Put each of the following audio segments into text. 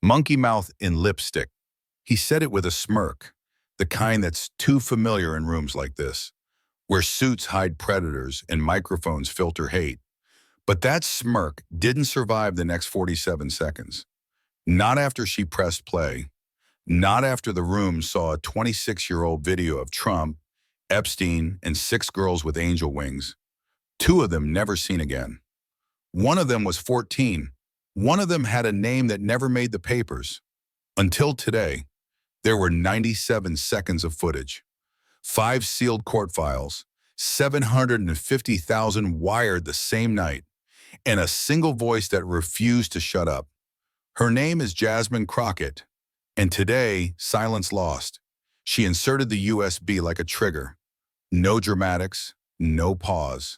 Monkey mouth in lipstick. He said it with a smirk, the kind that's too familiar in rooms like this, where suits hide predators and microphones filter hate. But that smirk didn't survive the next 47 seconds. Not after she pressed play. Not after the room saw a 26-year-old video of Trump, Epstein, and 6 girls with angel wings. 2 of them never seen again. One of them was 14. One of them had a name that never made the papers. Until today, there were 97 seconds of footage, 5 sealed court files, 750,000 wired the same night, and a single voice that refused to shut up. Her name is Jasmine Crockett, and today, silence lost. She inserted the USB like a trigger. No dramatics, no pause.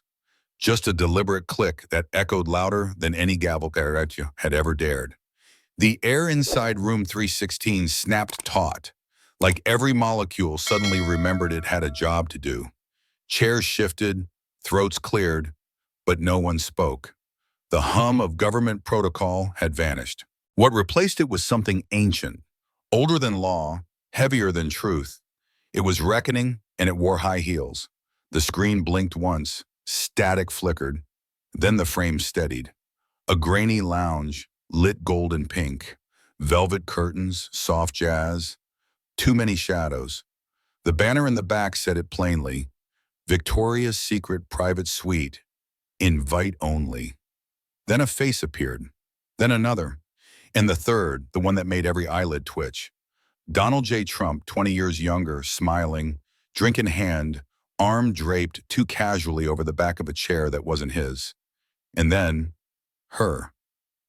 Just a deliberate click that echoed louder than any gavel had ever dared. The air inside room 316 snapped taut, like every molecule suddenly remembered it had a job to do. Chairs shifted, throats cleared, but no one spoke. The hum of government protocol had vanished. What replaced it was something ancient, older than law, heavier than truth. It was reckoning, and it wore high heels. The screen blinked once, static flickered, then the frame steadied. A grainy lounge, lit gold and pink, velvet curtains, soft jazz, too many shadows. The banner in the back said it plainly, Victoria's Secret Private Suite, invite only. Then a face appeared, then another, and the third, the one that made every eyelid twitch. Donald J. Trump, 20 years younger, smiling, drink in hand, arm draped too casually over the back of a chair that wasn't his. And then, her.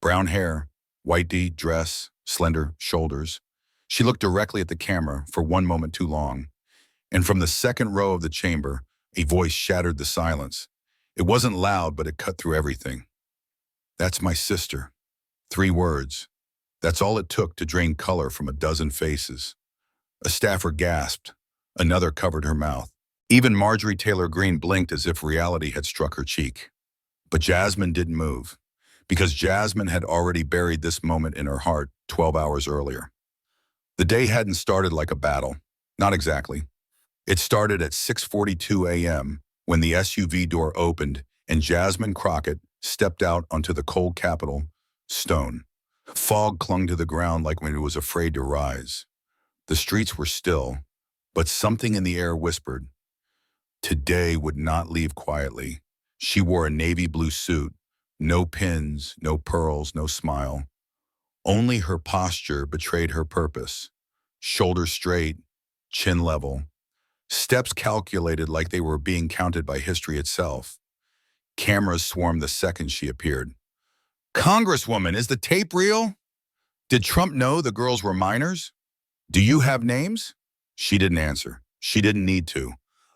Brown hair, white dress, slender shoulders. She looked directly at the camera for one moment too long. And from the second row of the chamber, a voice shattered the silence. It wasn't loud, but it cut through everything. That's my sister. 3 words. That's all it took to drain color from a dozen faces. A staffer gasped. Another covered her mouth. Even Marjorie Taylor Greene blinked as if reality had struck her cheek. But Jasmine didn't move, because Jasmine had already buried this moment in her heart 12 hours earlier. The day hadn't started like a battle. Not exactly. It started at 6:42 a.m. when the SUV door opened and Jasmine Crockett stepped out onto the cold Capitol stone. Fog clung to the ground like when it was afraid to rise. The streets were still, but something in the air whispered. Today would not leave quietly. She wore a navy blue suit, no pins, no pearls, no smile. Only her posture betrayed her purpose. Shoulders straight, chin level. Steps calculated like they were being counted by history itself. Cameras swarmed the second she appeared. Congresswoman, is the tape real? Did Trump know the girls were minors? Do you have names? She didn't answer. She didn't need to.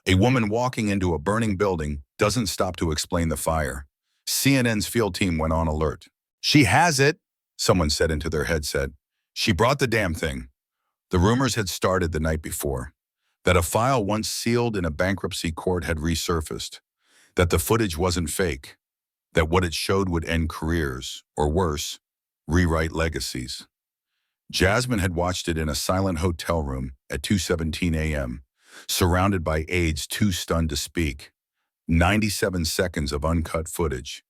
A woman walking into a burning building doesn't stop to explain the fire. CNN's field team went on alert. She has it, someone said into their headset. She brought the damn thing. The rumors had started the night before, that a file once sealed in a bankruptcy court had resurfaced, that the footage wasn't fake, that what it showed would end careers, or worse, rewrite legacies. Jasmine had watched it in a silent hotel room at 2:17 a.m., surrounded by aides too stunned to speak. 97 seconds of uncut footage.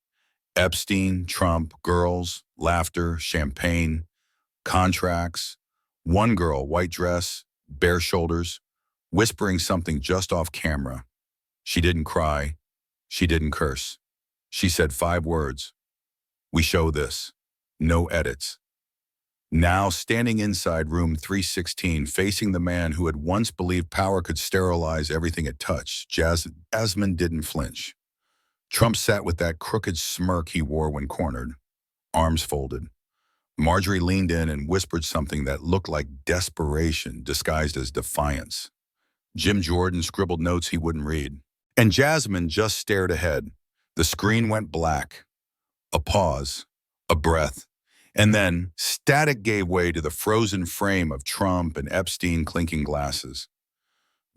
Epstein, Trump, girls, laughter, champagne, contracts. One girl, white dress, bare shoulders, whispering something just off camera. She didn't cry. She didn't curse. She said 5 words. We show this. No edits. Now, standing inside room 316, facing the man who had once believed power could sterilize everything it touched, Jasmine didn't flinch. Trump sat with that crooked smirk he wore when cornered, arms folded. Marjorie leaned in and whispered something that looked like desperation disguised as defiance. Jim Jordan scribbled notes he wouldn't read. And Jasmine just stared ahead. The screen went black. A pause, a breath. And then, static gave way to the frozen frame of Trump and Epstein clinking glasses.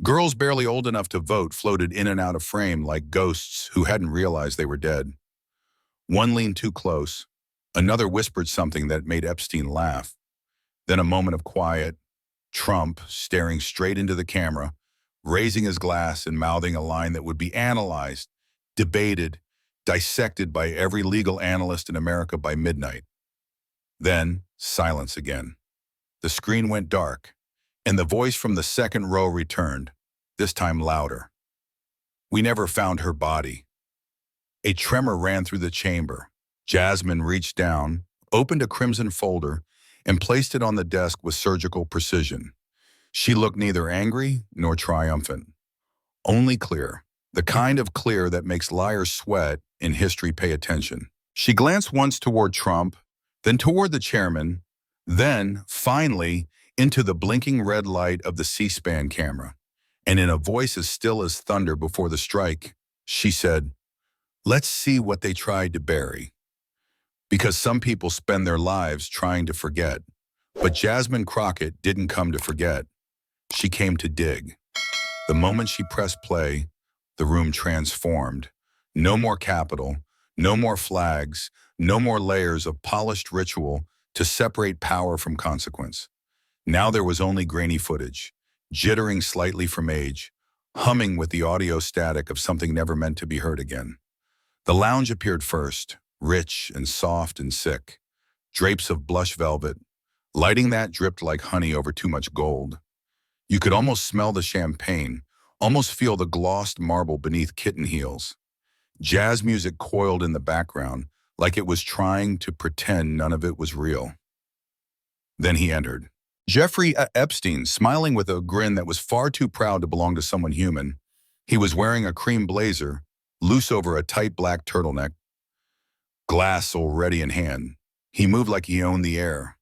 Girls barely old enough to vote floated in and out of frame like ghosts who hadn't realized they were dead. One leaned too close. Another whispered something that made Epstein laugh. Then a moment of quiet, Trump staring straight into the camera, raising his glass and mouthing a line that would be analyzed, debated, dissected by every legal analyst in America by midnight. Then, silence again. The screen went dark, and the voice from the second row returned, this time louder. "We never found her body." A tremor ran through the chamber. Jasmine reached down, opened a crimson folder, and placed it on the desk with surgical precision. She looked neither angry nor triumphant, only clear, the kind of clear that makes liars sweat and history pay attention. She glanced once toward Trump, then toward the chairman, then, finally, into the blinking red light of the C-SPAN camera. And in a voice as still as thunder before the strike, she said, "Let's see what they tried to bury." Because some people spend their lives trying to forget. But Jasmine Crockett didn't come to forget. She came to dig. The moment she pressed play, the room transformed. No more capital, no more flags, no more layers of polished ritual to separate power from consequence. Now there was only grainy footage, jittering slightly from age, humming with the audio static of something never meant to be heard again. The lounge appeared first, rich and soft and sick, drapes of blush velvet. Lighting that dripped like honey over too much gold. You could almost smell the champagne, almost feel the glossed marble beneath kitten heels. Jazz music coiled in the background, like it was trying to pretend none of it was real. Then he entered. Jeffrey Epstein, smiling with a grin that was far too proud to belong to someone human. He was wearing a cream blazer, loose over a tight black turtleneck, glass already in hand. He moved like he owned the air.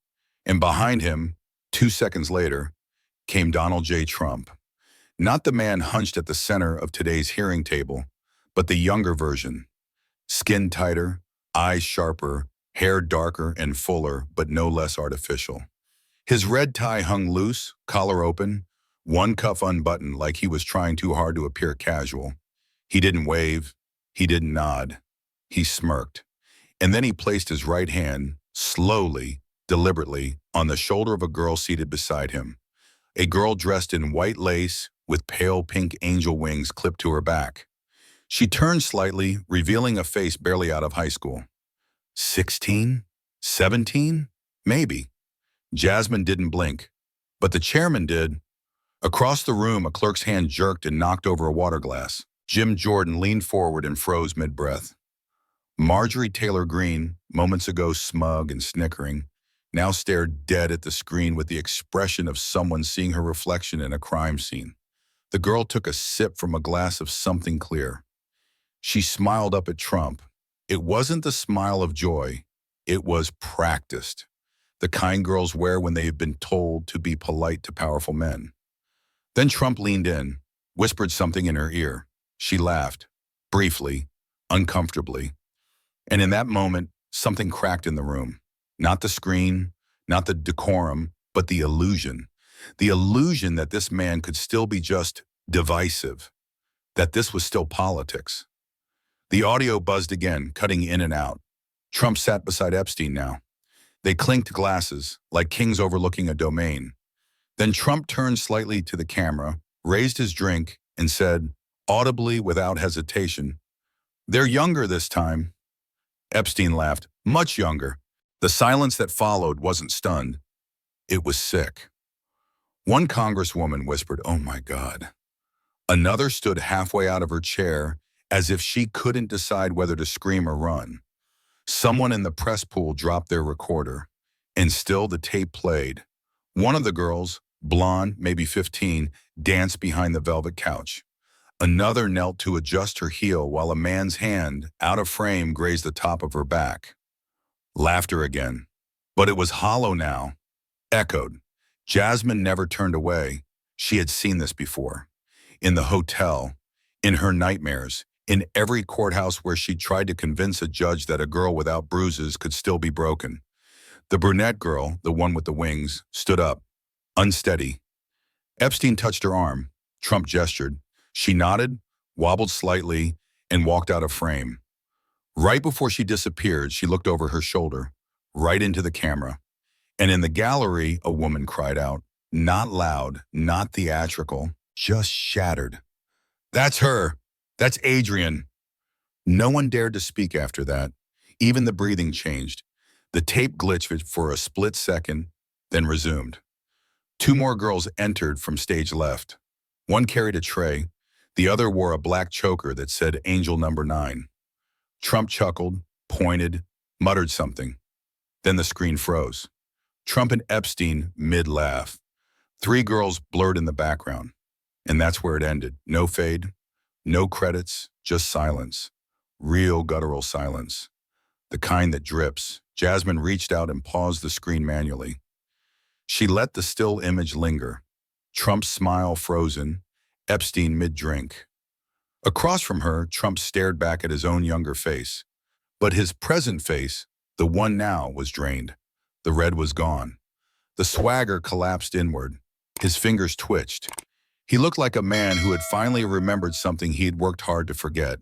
And behind him, 2 seconds later, came Donald J. Trump. Not the man hunched at the center of today's hearing table, but the younger version. Skin tighter, eyes sharper, hair darker and fuller, but no less artificial. His red tie hung loose, collar open, one cuff unbuttoned like he was trying too hard to appear casual. He didn't wave, he didn't nod. He smirked. And then he placed his right hand, slowly, deliberately, on the shoulder of a girl seated beside him. A girl dressed in white lace with pale pink angel wings clipped to her back. She turned slightly, revealing a face barely out of high school. 16? 17? Maybe. Jasmine didn't blink, but the chairman did. Across the room, a clerk's hand jerked and knocked over a water glass. Jim Jordan leaned forward and froze mid-breath. Marjorie Taylor Greene, moments ago smug and snickering, now stared dead at the screen with the expression of someone seeing her reflection in a crime scene. The girl took a sip from a glass of something clear. She smiled up at Trump. It wasn't the smile of joy. It was practiced. The kind girls wear when they have been told to be polite to powerful men. Then Trump leaned in, whispered something in her ear. She laughed, briefly, uncomfortably. And in that moment, something cracked in the room. Not the screen, not the decorum, but the illusion. The illusion that this man could still be just divisive, that this was still politics. The audio buzzed again, cutting in and out. Trump sat beside Epstein now. They clinked glasses, like kings overlooking a domain. Then Trump turned slightly to the camera, raised his drink, and said, audibly without hesitation, "They're younger this time." Epstein laughed, much younger. The silence that followed wasn't stunned. It was sick. One congresswoman whispered, "Oh my God." Another stood halfway out of her chair as if she couldn't decide whether to scream or run. Someone in the press pool dropped their recorder, and still the tape played. One of the girls, blonde, maybe 15, danced behind the velvet couch. Another knelt to adjust her heel while a man's hand, out of frame, grazed the top of her back. Laughter again. But it was hollow now, echoed. Jasmine never turned away. She had seen this before. In the hotel, in her nightmares, in every courthouse where she tried to convince a judge that a girl without bruises could still be broken. The brunette girl, the one with the wings, stood up, unsteady. Epstein touched her arm. Trump gestured. She nodded, wobbled slightly, and walked out of frame. Right before she disappeared, she looked over her shoulder, right into the camera. And in the gallery, a woman cried out, not loud, not theatrical, just shattered. That's her. That's Adrian. No one dared to speak after that. Even the breathing changed. The tape glitched for a split second, then resumed. Two more girls entered from stage left. One carried a tray. The other wore a black choker that said Angel Number 9. Trump chuckled, pointed, muttered something. Then the screen froze. Trump and Epstein mid-laugh. Three girls blurred in the background. And that's where it ended. No fade, no credits, just silence. Real guttural silence. The kind that drips. Jasmine reached out and paused the screen manually. She let the still image linger. Trump's smile frozen, Epstein mid-drink. Across from her, Trump stared back at his own younger face. But his present face, the one now, was drained. The red was gone. The swagger collapsed inward. His fingers twitched. He looked like a man who had finally remembered something he had worked hard to forget.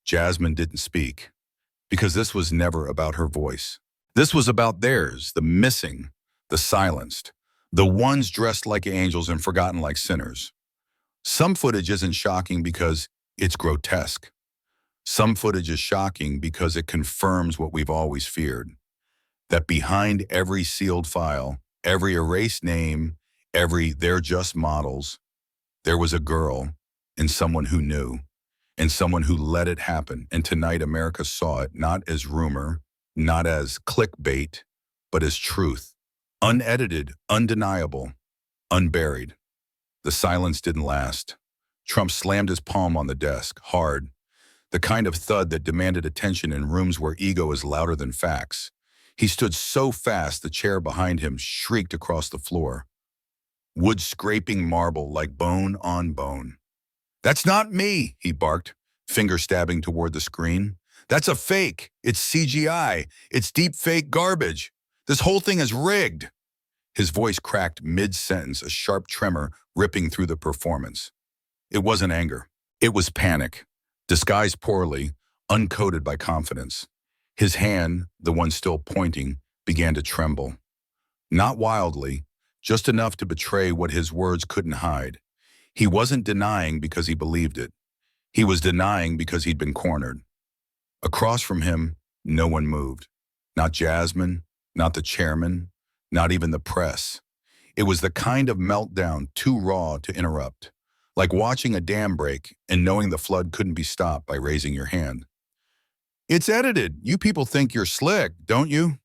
Jasmine didn't speak, because this was never about her voice. This was about theirs, the missing, the silenced, the ones dressed like angels and forgotten like sinners. Some footage isn't shocking because it's grotesque. Some footage is shocking because it confirms what we've always feared, that behind every sealed file, every erased name, every "they're just models," there was a girl and someone who knew, and someone who let it happen. And tonight America saw it not as rumor, not as clickbait, but as truth. Unedited, undeniable, unburied. The silence didn't last. Trump slammed his palm on the desk, hard, the kind of thud that demanded attention in rooms where ego is louder than facts. He stood so fast the chair behind him shrieked across the floor. Wood scraping marble like bone on bone. "That's not me," he barked, finger stabbing toward the screen. "That's a fake. It's CGI. It's deep fake garbage. This whole thing is rigged." His voice cracked mid-sentence, a sharp tremor ripping through the performance. It wasn't anger. It was panic, disguised poorly, uncoated by confidence. His hand, the one still pointing, began to tremble. Not wildly, just enough to betray what his words couldn't hide. He wasn't denying because he believed it. He was denying because he'd been cornered. Across from him, no one moved. Not Jasmine, not the chairman, not even the press. It was the kind of meltdown too raw to interrupt, like watching a dam break and knowing the flood couldn't be stopped by raising your hand. "It's edited. You people think you're slick, don't you?"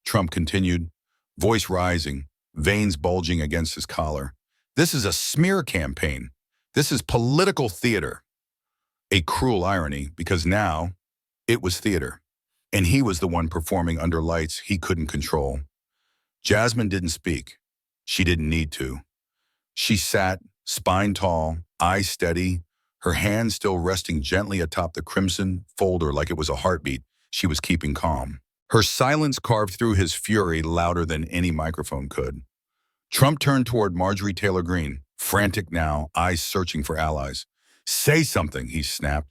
Trump continued, voice rising, veins bulging against his collar. "This is a smear campaign. This is political theater." A cruel irony, because now it was theater, and he was the one performing under lights he couldn't control. Jasmine didn't speak. She didn't need to. She sat, spine tall, eyes steady, her hand still resting gently atop the crimson folder like it was a heartbeat. She was keeping calm. Her silence carved through his fury louder than any microphone could. Trump turned toward Marjorie Taylor Greene, frantic now, eyes searching for allies. "Say something," he snapped.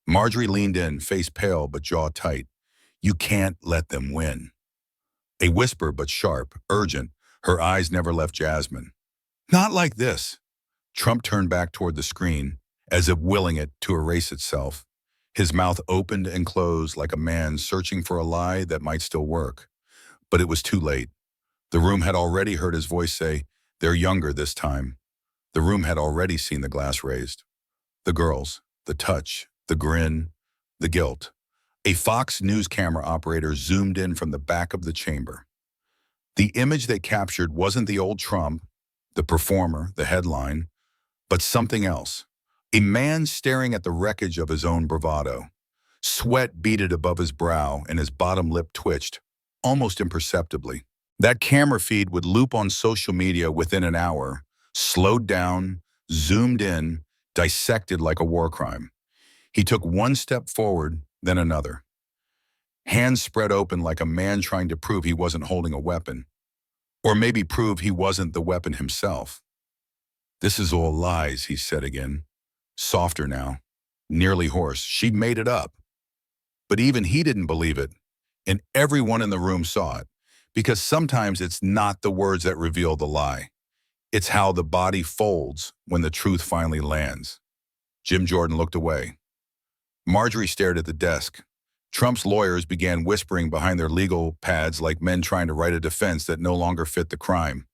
Marjorie leaned in, face pale but jaw tight. "You can't let them win." A whisper but sharp, urgent. Her eyes never left Jasmine. "Not like this." Trump turned back toward the screen, as if willing it to erase itself. His mouth opened and closed like a man searching for a lie that might still work. But it was too late. The room had already heard his voice say, "They're younger this time." The room had already seen the glass raised. The girls, the touch, the grin, the guilt. A Fox News camera operator zoomed in from the back of the chamber. The image they captured wasn't the old Trump, the performer, the headline, but something else. A man staring at the wreckage of his own bravado. Sweat beaded above his brow and his bottom lip twitched, almost imperceptibly. That camera feed would loop on social media within an hour, slowed down, zoomed in, dissected like a war crime. He took one step forward, then another. Hands spread open like a man trying to prove he wasn't holding a weapon. Or maybe prove he wasn't the weapon himself. "This is all lies," he said again. Softer now, nearly hoarse. She'd made it up. But even he didn't believe it, and everyone in the room saw it. Because sometimes it's not the words that reveal the lie. It's how the body folds when the truth finally lands. Jim Jordan looked away. Marjorie stared at the desk. Trump's lawyers began whispering behind their legal pads like men trying to write a defense that no longer fit the crime.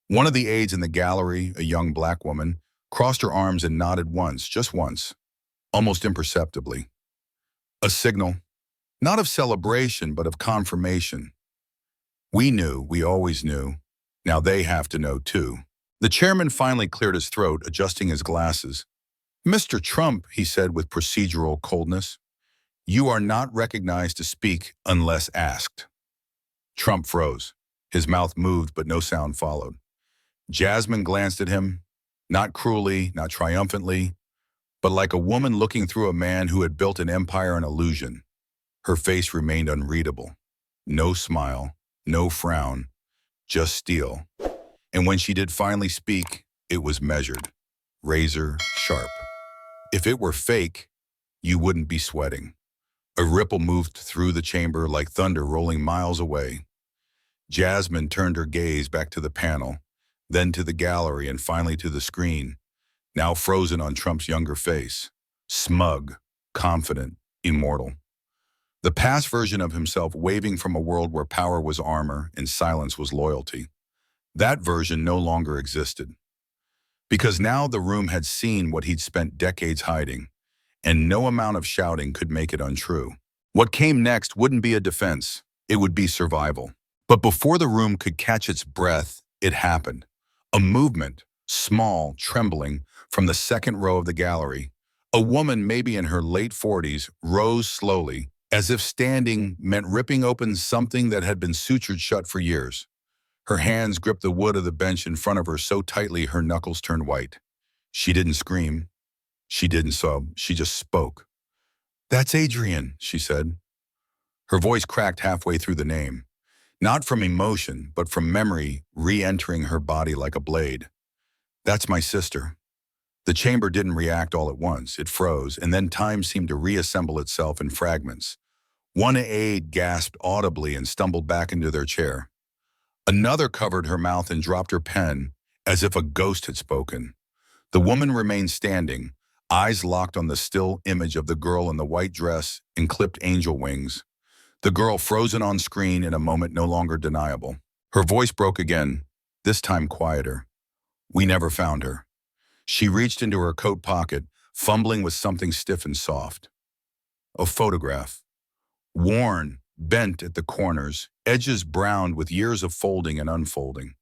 One of the aides in the gallery, a young black woman, crossed her arms and nodded once, just once, almost imperceptibly. A signal, not of celebration, but of confirmation. We knew, we always knew. Now they have to know too. The chairman finally cleared his throat, adjusting his glasses. "Mr. Trump," he said with procedural coldness, "you are not recognized to speak unless asked." Trump froze. His mouth moved, but no sound followed. Jasmine glanced at him, not cruelly, not triumphantly, but like a woman looking through a man who had built an empire on illusion. Her face remained unreadable. No smile, no frown, just steel. And when she did finally speak, it was measured, razor sharp. If it were fake, you wouldn't be sweating. A ripple moved through the chamber like thunder rolling miles away. Jasmine turned her gaze back to the panel, then to the gallery and finally to the screen, now frozen on Trump's younger face. Smug, confident, immortal. The past version of himself waving from a world where power was armor and silence was loyalty. That version no longer existed. Because now the room had seen what he'd spent decades hiding, and no amount of shouting could make it untrue. What came next wouldn't be a defense, it would be survival. But before the room could catch its breath, it happened. A movement, small, trembling, from the second row of the gallery. A woman, maybe in her late 40s, rose slowly, as if standing meant ripping open something that had been sutured shut for years. Her hands gripped the wood of the bench in front of her so tightly her knuckles turned white. She didn't scream. She didn't sob. She just spoke. "That's Adrian," she said. Her voice cracked halfway through the name. Not from emotion, but from memory re-entering her body like a blade. "That's my sister." The chamber didn't react all at once. It froze, and then time seemed to reassemble itself in fragments. One aide gasped audibly and stumbled back into their chair. Another covered her mouth and dropped her pen, as if a ghost had spoken. The woman remained standing, eyes locked on the still image of the girl in the white dress and clipped angel wings. The girl frozen on screen in a moment no longer deniable. Her voice broke again, this time quieter. "We never found her." She reached into her coat pocket, fumbling with something stiff and soft. A photograph. Worn, bent at the corners, edges browned with years of folding and unfolding.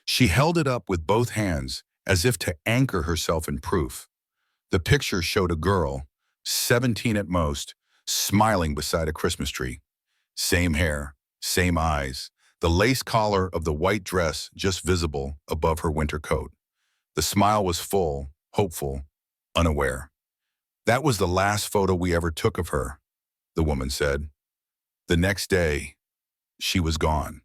She held it up with both hands, as if to anchor herself in proof. The picture showed a girl, 17 at most, smiling beside a Christmas tree. Same hair, same eyes, the lace collar of the white dress just visible above her winter coat. The smile was full, hopeful, unaware. "That was the last photo we ever took of her," the woman said. The next day, she was gone.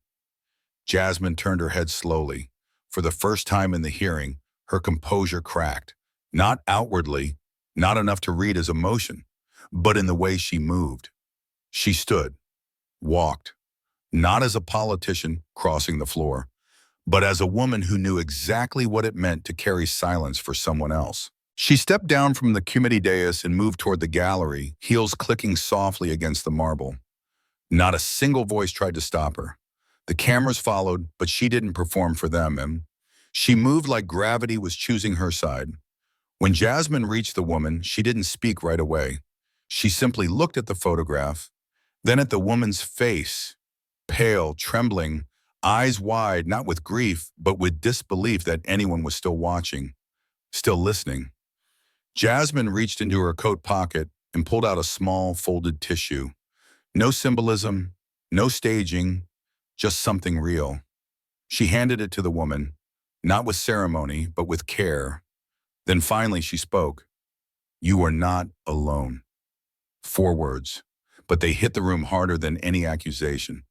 Jasmine turned her head slowly. For the first time in the hearing, her composure cracked. Not outwardly, not enough to read as emotion, but in the way she moved. She stood, walked, not as a politician crossing the floor, but as a woman who knew exactly what it meant to carry silence for someone else. She stepped down from the committee dais and moved toward the gallery, heels clicking softly against the marble. Not a single voice tried to stop her. The cameras followed, but she didn't perform for them, and she moved like gravity was choosing her side. When Jasmine reached the woman, she didn't speak right away. She simply looked at the photograph, then at the woman's face, pale, trembling, eyes wide, not with grief, but with disbelief that anyone was still watching, still listening. Jasmine reached into her coat pocket and pulled out a small, folded tissue. No symbolism, no staging, just something real. She handed it to the woman, not with ceremony, but with care. Then finally she spoke. "You are not alone." 4 words, but they hit the room harder than any accusation.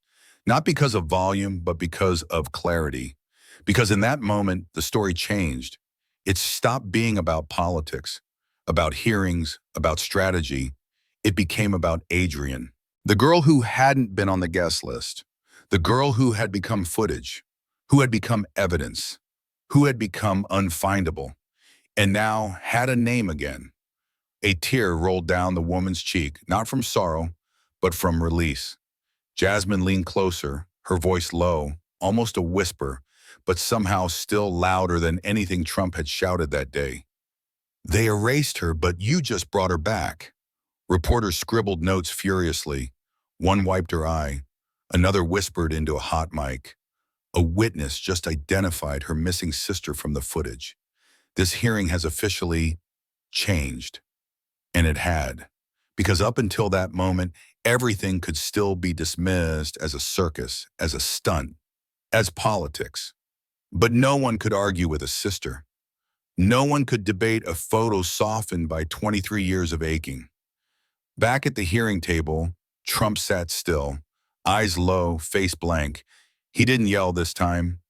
Not because of volume, but because of clarity. Because in that moment, the story changed. It stopped being about politics, about hearings, about strategy. It became about Adrian. The girl who hadn't been on the guest list. The girl who had become footage, who had become evidence, who had become unfindable, and now had a name again. A tear rolled down the woman's cheek, not from sorrow, but from release. Jasmine leaned closer, her voice low, almost a whisper, but somehow still louder than anything Trump had shouted that day. They erased her, but you just brought her back. Reporters scribbled notes furiously. One wiped her eye. Another whispered into a hot mic. A witness just identified her missing sister from the footage. This hearing has officially changed. And it had. Because up until that moment, everything could still be dismissed as a circus, as a stunt, as politics. But no one could argue with a sister. No one could debate a photo softened by 23 years of aching. Back at the hearing table, Trump sat still, eyes low, face blank. He didn't yell this time.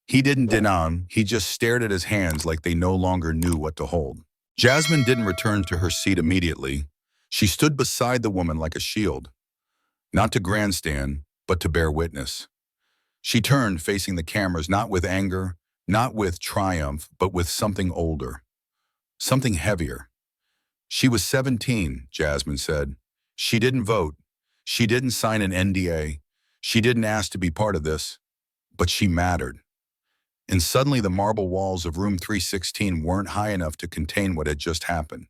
He didn't deny, he just stared at his hands like they no longer knew what to hold. Jasmine didn't return to her seat immediately. She stood beside the woman like a shield, not to grandstand, but to bear witness. She turned, facing the cameras, not with anger, not with triumph, but with something older, something heavier. She was 17, Jasmine said. She didn't vote. She didn't sign an NDA. She didn't ask to be part of this, but she mattered. And suddenly the marble walls of room 316 weren't high enough to contain what had just happened.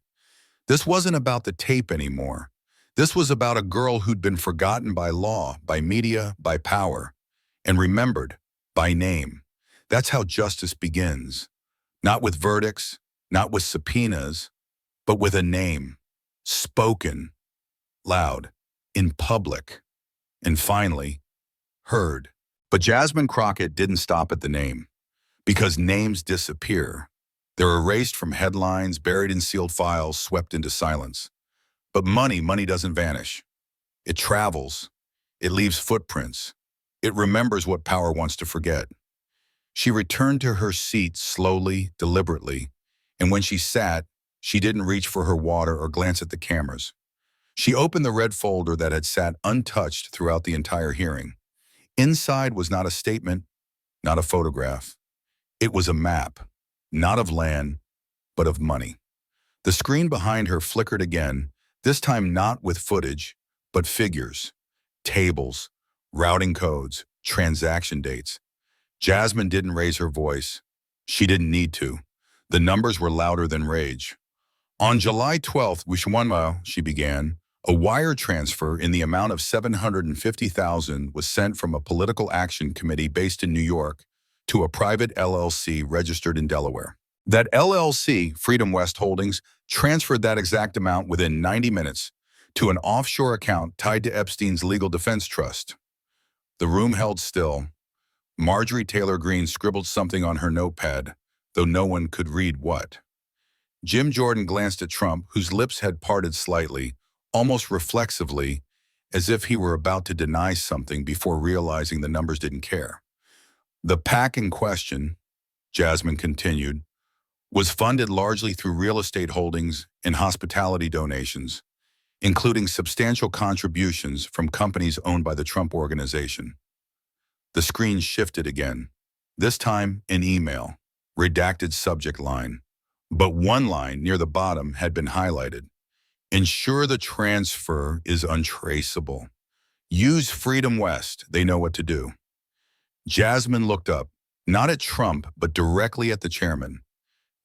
This wasn't about the tape anymore. This was about a girl who'd been forgotten by law, by media, by power, and remembered by name. That's how justice begins. Not with verdicts, not with subpoenas, but with a name, spoken, loud, in public, and finally, heard. But Jasmine Crockett didn't stop at the name. Because names disappear. They're erased from headlines, buried in sealed files, swept into silence. But money doesn't vanish. It travels. It leaves footprints. It remembers what power wants to forget. She returned to her seat slowly, deliberately, and when she sat, she didn't reach for her water or glance at the cameras. She opened the red folder that had sat untouched throughout the entire hearing. Inside was not a statement, not a photograph. It was a map, not of land, but of money. The screen behind her flickered again, this time not with footage, but figures, tables, routing codes, transaction dates. Jasmine didn't raise her voice. She didn't need to. The numbers were louder than rage. On July 12th, Wishwanma, she began, a wire transfer in the amount of $750,000 was sent from a political action committee based in New York to a private LLC registered in Delaware. That LLC, Freedom West Holdings, transferred that exact amount within 90 minutes to an offshore account tied to Epstein's legal defense trust. The room held still. Marjorie Taylor Greene scribbled something on her notepad, though no one could read what. Jim Jordan glanced at Trump, whose lips had parted slightly, almost reflexively, as if he were about to deny something before realizing the numbers didn't care. The PAC in question, Jasmine continued, was funded largely through real estate holdings and hospitality donations, including substantial contributions from companies owned by the Trump Organization. The screen shifted again, this time an email, redacted subject line, but one line near the bottom had been highlighted. Ensure the transfer is untraceable. Use Freedom West, they know what to do. Jasmine looked up, not at Trump, but directly at the chairman.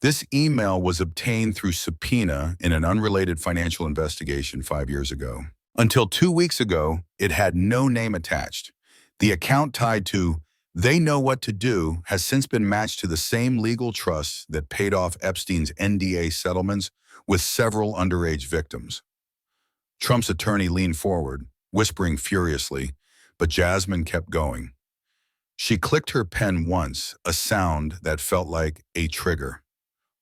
This email was obtained through subpoena in an unrelated financial investigation 5 years ago. Until 2 weeks ago, it had no name attached. The account tied to "They Know What to Do" has since been matched to the same legal trust that paid off Epstein's NDA settlements with several underage victims. Trump's attorney leaned forward, whispering furiously, but Jasmine kept going. She clicked her pen once, a sound that felt like a trigger.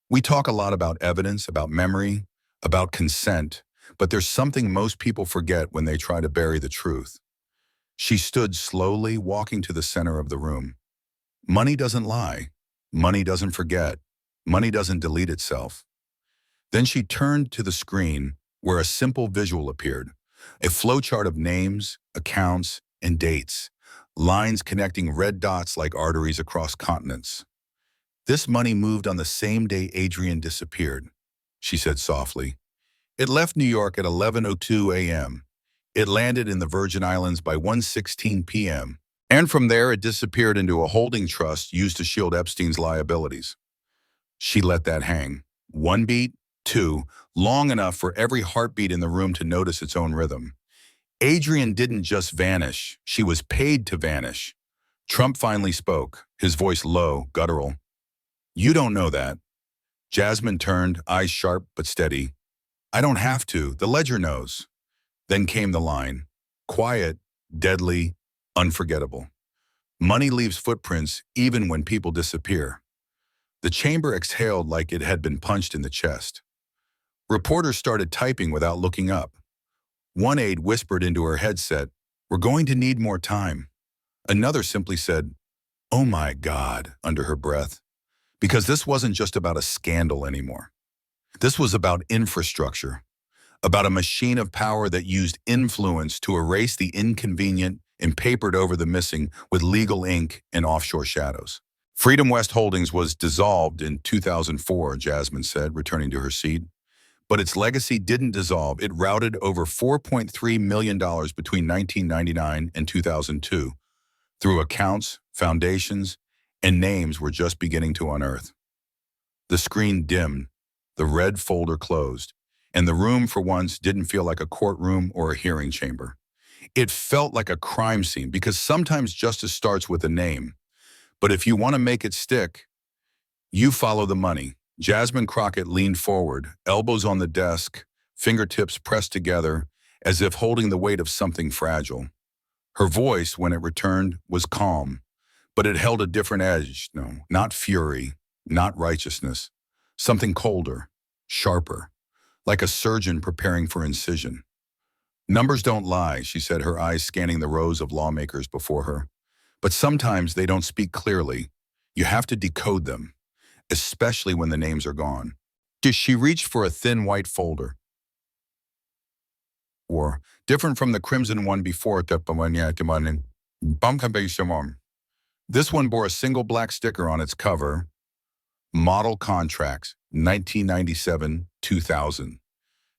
We talk a lot about evidence, about memory, about consent, but there's something most people forget when they try to bury the truth. She stood slowly, walking to the center of the room. Money doesn't lie. Money doesn't forget. Money doesn't delete itself. Then she turned to the screen where a simple visual appeared, a flowchart of names, accounts, and dates. lines connecting red dots like arteries across continents. This money moved on the same day Adrian disappeared, she said softly. It left New York at 11:02 a.m. It landed in the Virgin Islands by 1:16 p.m. And from there, it disappeared into a holding trust used to shield Epstein's liabilities. She let that hang. One beat, two, long enough for every heartbeat in the room to notice its own rhythm. Adrian didn't just vanish. She was paid to vanish. Trump finally spoke, his voice low, guttural. You don't know that. Jasmine turned, eyes sharp but steady. I don't have to. The ledger knows. Then came the line. Quiet, deadly, unforgettable. Money leaves footprints even when people disappear. The chamber exhaled like it had been punched in the chest. Reporters started typing without looking up. One aide whispered into her headset, "We're going to need more time." Another simply said, "Oh my God," under her breath. Because this wasn't just about a scandal anymore. This was about infrastructure, about a machine of power that used influence to erase the inconvenient and papered over the missing with legal ink and offshore shadows. Freedom West Holdings was dissolved in 2004, Jasmine said, returning to her seat. But its legacy didn't dissolve. It routed over $4.3 million between 1999 and 2002 through accounts, foundations, and names we're just beginning to unearth. The screen dimmed, the red folder closed, and the room for once didn't feel like a courtroom or a hearing chamber. It felt like a crime scene because sometimes justice starts with a name. But if you want to make it stick, you follow the money. Jasmine Crockett leaned forward, elbows on the desk, fingertips pressed together, as if holding the weight of something fragile. Her voice, when it returned, was calm, but it held a different edge. No, not fury, not righteousness. Something colder, sharper, like a surgeon preparing for incision. Numbers don't lie, she said, her eyes scanning the rows of lawmakers before her. But sometimes they don't speak clearly. You have to decode them, especially when the names are gone. She reached for a thin white folder. Or, different from the crimson one before it, this one bore a single black sticker on its cover, Model Contracts, 1997-2000.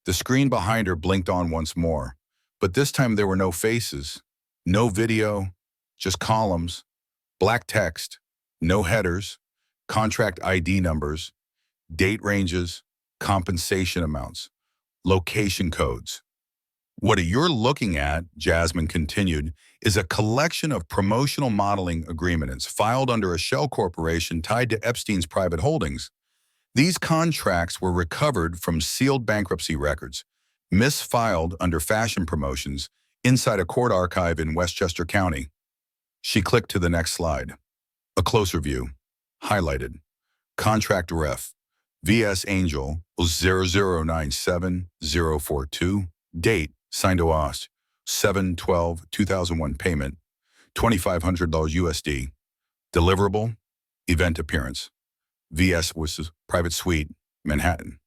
The screen behind her blinked on once more, but this time there were no faces, no video, just columns, black text, no headers, contract ID numbers, date ranges, compensation amounts, location codes. What you're looking at, Jasmine continued, is a collection of promotional modeling agreements filed under a shell corporation tied to Epstein's private holdings. These contracts were recovered from sealed bankruptcy records, misfiled under fashion promotions inside a court archive in Westchester County. She clicked to the next slide. A closer view. Highlighted. Contract ref. VS Angel 0097042. Date. Signed OAS. 7/12/2001 payment. $2,500 USD. Deliverable. Event appearance. VS was private suite, Manhattan.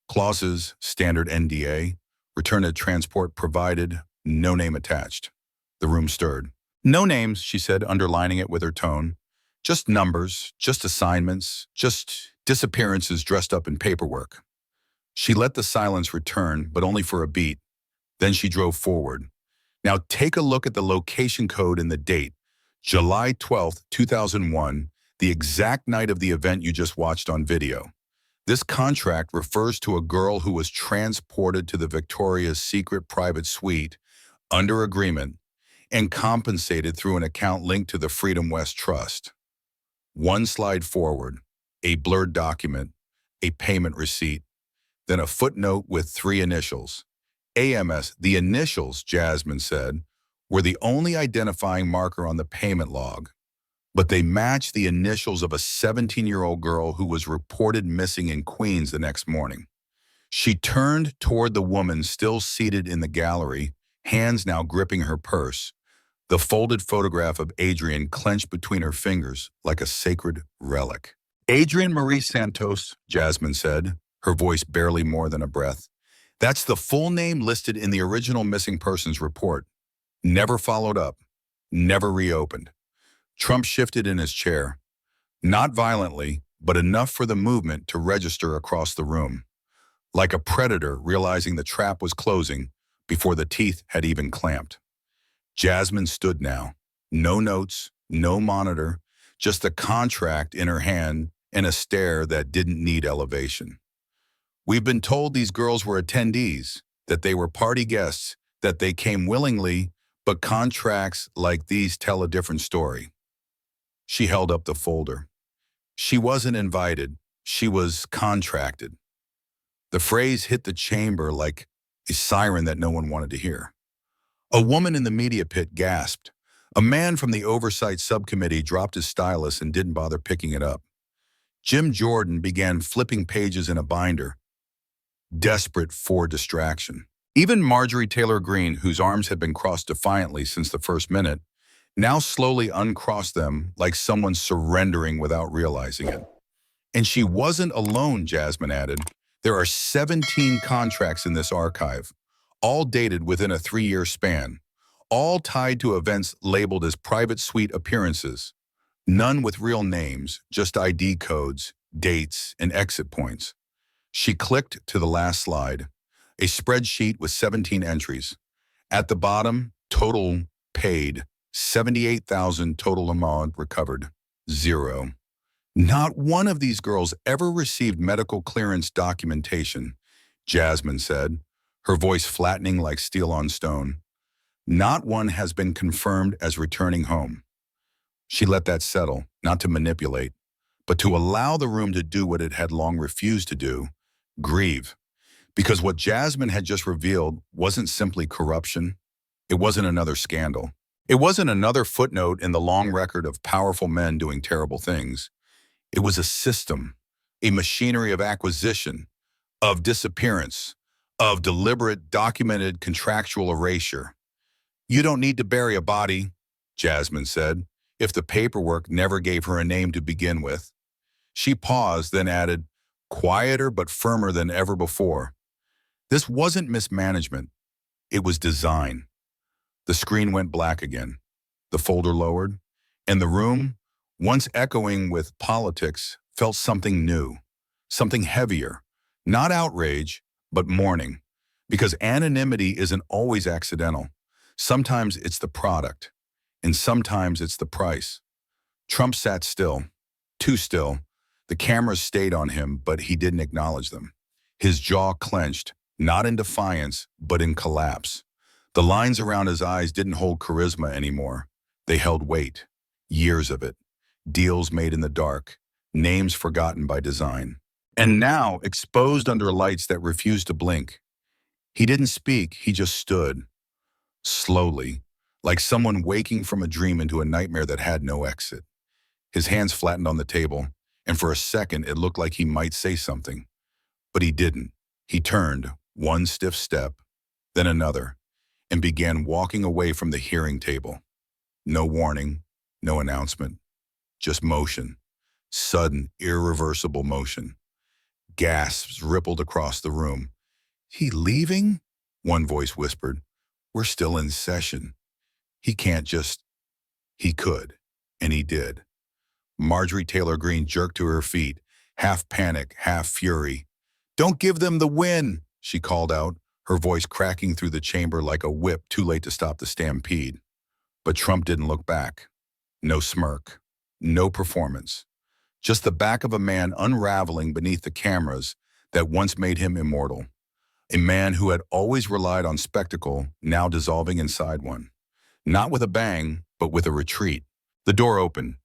Clauses, standard NDA. Return to transport provided. No name attached. The room stirred. No names, she said, underlining it with her tone. Just numbers, just assignments, just disappearances dressed up in paperwork. She let the silence return, but only for a beat. Then she drove forward. Now take a look at the location code and the date. July 12th, 2001, the exact night of the event you just watched on video. This contract refers to a girl who was transported to the Victoria's Secret private suite under agreement and compensated through an account linked to the Freedom West Trust. One slide forward, a blurred document, a payment receipt, then a footnote with 3 initials. AMS, the initials, Jasmine said, were the only identifying marker on the payment log, but they matched the initials of a 17-year-old girl who was reported missing in Queens the next morning. She turned toward the woman still seated in the gallery, hands now gripping her purse, the folded photograph of Adrian clenched between her fingers like a sacred relic. Adrian Marie Santos, Jasmine said, her voice barely more than a breath. That's the full name listed in the original missing persons report. Never followed up. never reopened. Trump shifted in his chair, not violently, but enough for the movement to register across the room, like a predator realizing the trap was closing before the teeth had even clamped. Jasmine stood now. No notes, no monitor, just a contract in her hand and a stare that didn't need elevation. We've been told these girls were attendees, that they were party guests, that they came willingly, but contracts like these tell a different story. She held up the folder. She wasn't invited. She was contracted. The phrase hit the chamber like a siren that no one wanted to hear. A woman in the media pit gasped. A man from the oversight subcommittee dropped his stylus and didn't bother picking it up. Jim Jordan began flipping pages in a binder, desperate for distraction. Even Marjorie Taylor Greene, whose arms had been crossed defiantly since the first minute, now slowly uncrossed them like someone surrendering without realizing it. And she wasn't alone, Jasmine added. There are 17 contracts in this archive, all dated within a 3-year span, all tied to events labeled as private suite appearances. None with real names, just ID codes, dates, and exit points. She clicked to the last slide, a spreadsheet with 17 entries. At the bottom, total paid, 78,000 total amount recovered, 0. Not one of these girls ever received medical clearance documentation, Jasmine said, her voice flattening like steel on stone. Not one has been confirmed as returning home. She let that settle, not to manipulate, but to allow the room to do what it had long refused to do, grieve. Because what Jasmine had just revealed wasn't simply corruption. It wasn't another scandal. It wasn't another footnote in the long record of powerful men doing terrible things. It was a system, a machinery of acquisition, of disappearance, of deliberate, documented, contractual erasure. You don't need to bury a body, Jasmine said, if the paperwork never gave her a name to begin with. She paused, then added, quieter but firmer than ever before. This wasn't mismanagement. It was design. The screen went black again. The folder lowered, and the room, once echoing with politics, felt something new, something heavier, not outrage, but mourning. Because anonymity isn't always accidental. Sometimes it's the product, and sometimes it's the price. Trump sat still, too still. The cameras stayed on him, but he didn't acknowledge them. His jaw clenched, not in defiance, but in collapse. The lines around his eyes didn't hold charisma anymore. They held weight, years of it. Deals made in the dark, names forgotten by design. And now, exposed under lights that refused to blink. He didn't speak, he just stood, slowly, like someone waking from a dream into a nightmare that had no exit. His hands flattened on the table, and for a second it looked like he might say something. But he didn't. He turned, one stiff step, then another, and began walking away from the hearing table. No warning, no announcement. Just motion, sudden, irreversible motion. Gasps rippled across the room. He leaving? One voice whispered. We're still in session. He can't just... He could, and he did. Marjorie Taylor Greene jerked to her feet, half panic, half fury. Don't give them the win, she called out, her voice cracking through the chamber like a whip too late to stop the stampede. But Trump didn't look back. No smirk. No performance, just the back of a man unraveling beneath the cameras that once made him immortal. A man who had always relied on spectacle, now dissolving inside one. Not with a bang, but with a retreat. The door opened,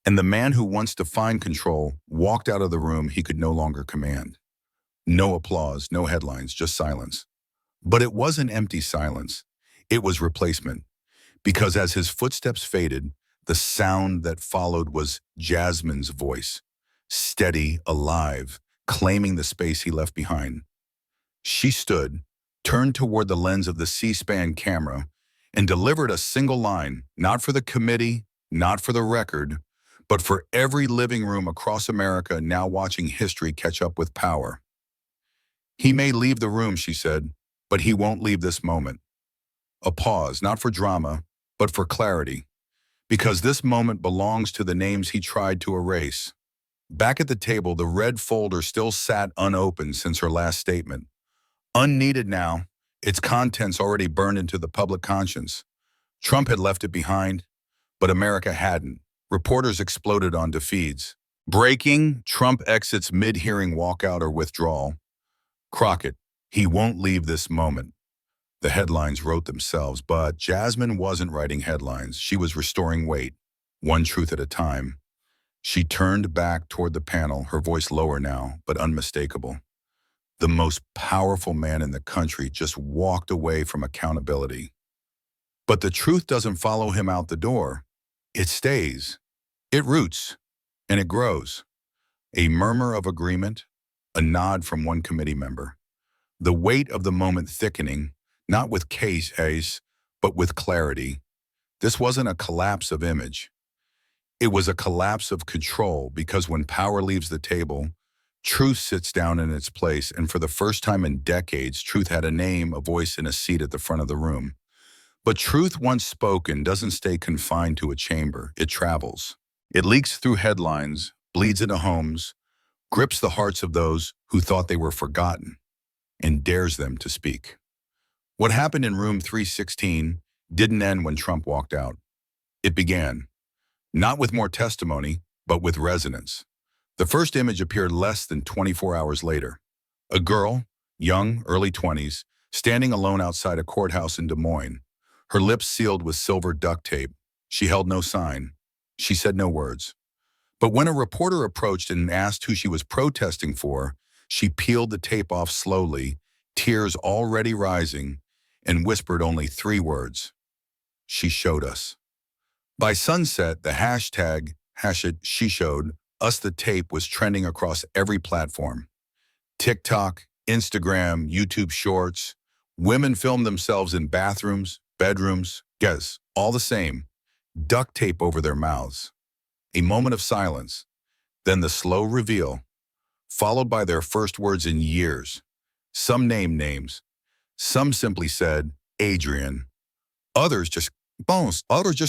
and the man who once defined control walked out of the room he could no longer command. No applause, no headlines, just silence. But it wasn't empty silence. It was replacement. Because as his footsteps faded, the sound that followed was Jasmine's voice, steady, alive, claiming the space he left behind. She stood, turned toward the lens of the C-SPAN camera, and delivered a single line, not for the committee, not for the record, but for every living room across America now watching history catch up with power. He may leave the room, she said, but he won't leave this moment. A pause, not for drama, but for clarity. because this moment belongs to the names he tried to erase. Back at the table, the red folder still sat unopened since her last statement. Unneeded now, its contents already burned into the public conscience. Trump had left it behind, but America hadn't. Reporters exploded onto feeds. Breaking, Trump exits mid-hearing walkout or withdrawal. Crockett, he won't leave this moment. The headlines wrote themselves, but Jasmine wasn't writing headlines. She was restoring weight, one truth at a time. She turned back toward the panel, her voice lower now, but unmistakable. The most powerful man in the country just walked away from accountability. But the truth doesn't follow him out the door. It stays. It roots. And it grows. A murmur of agreement, a nod from one committee member. The weight of the moment thickening, not with case, but with clarity. This wasn't a collapse of image. It was a collapse of control, because when power leaves the table, truth sits down in its place, and for the first time in decades, truth had a name, a voice, and a seat at the front of the room. But truth, once spoken, doesn't stay confined to a chamber. It travels. It leaks through headlines, bleeds into homes, grips the hearts of those who thought they were forgotten, and dares them to speak. What happened in room 316 didn't end when Trump walked out. It began, not with more testimony, but with resonance. The first image appeared less than 24 hours later. A girl, young, early 20s, standing alone outside a courthouse in Des Moines, her lips sealed with silver duct tape. She held no sign. She said no words. But when a reporter approached and asked who she was protesting for, she peeled the tape off slowly, tears already rising, and whispered only 3 words. She showed us. By sunset, the hashtag she showed us the tape was trending across every platform. TikTok, Instagram, YouTube Shorts. Women filmed themselves in bathrooms, bedrooms, guess, all the same. Duct tape over their mouths. A moment of silence, then the slow reveal, followed by their first words in years. Some named names. Some simply said, Adrian. Others just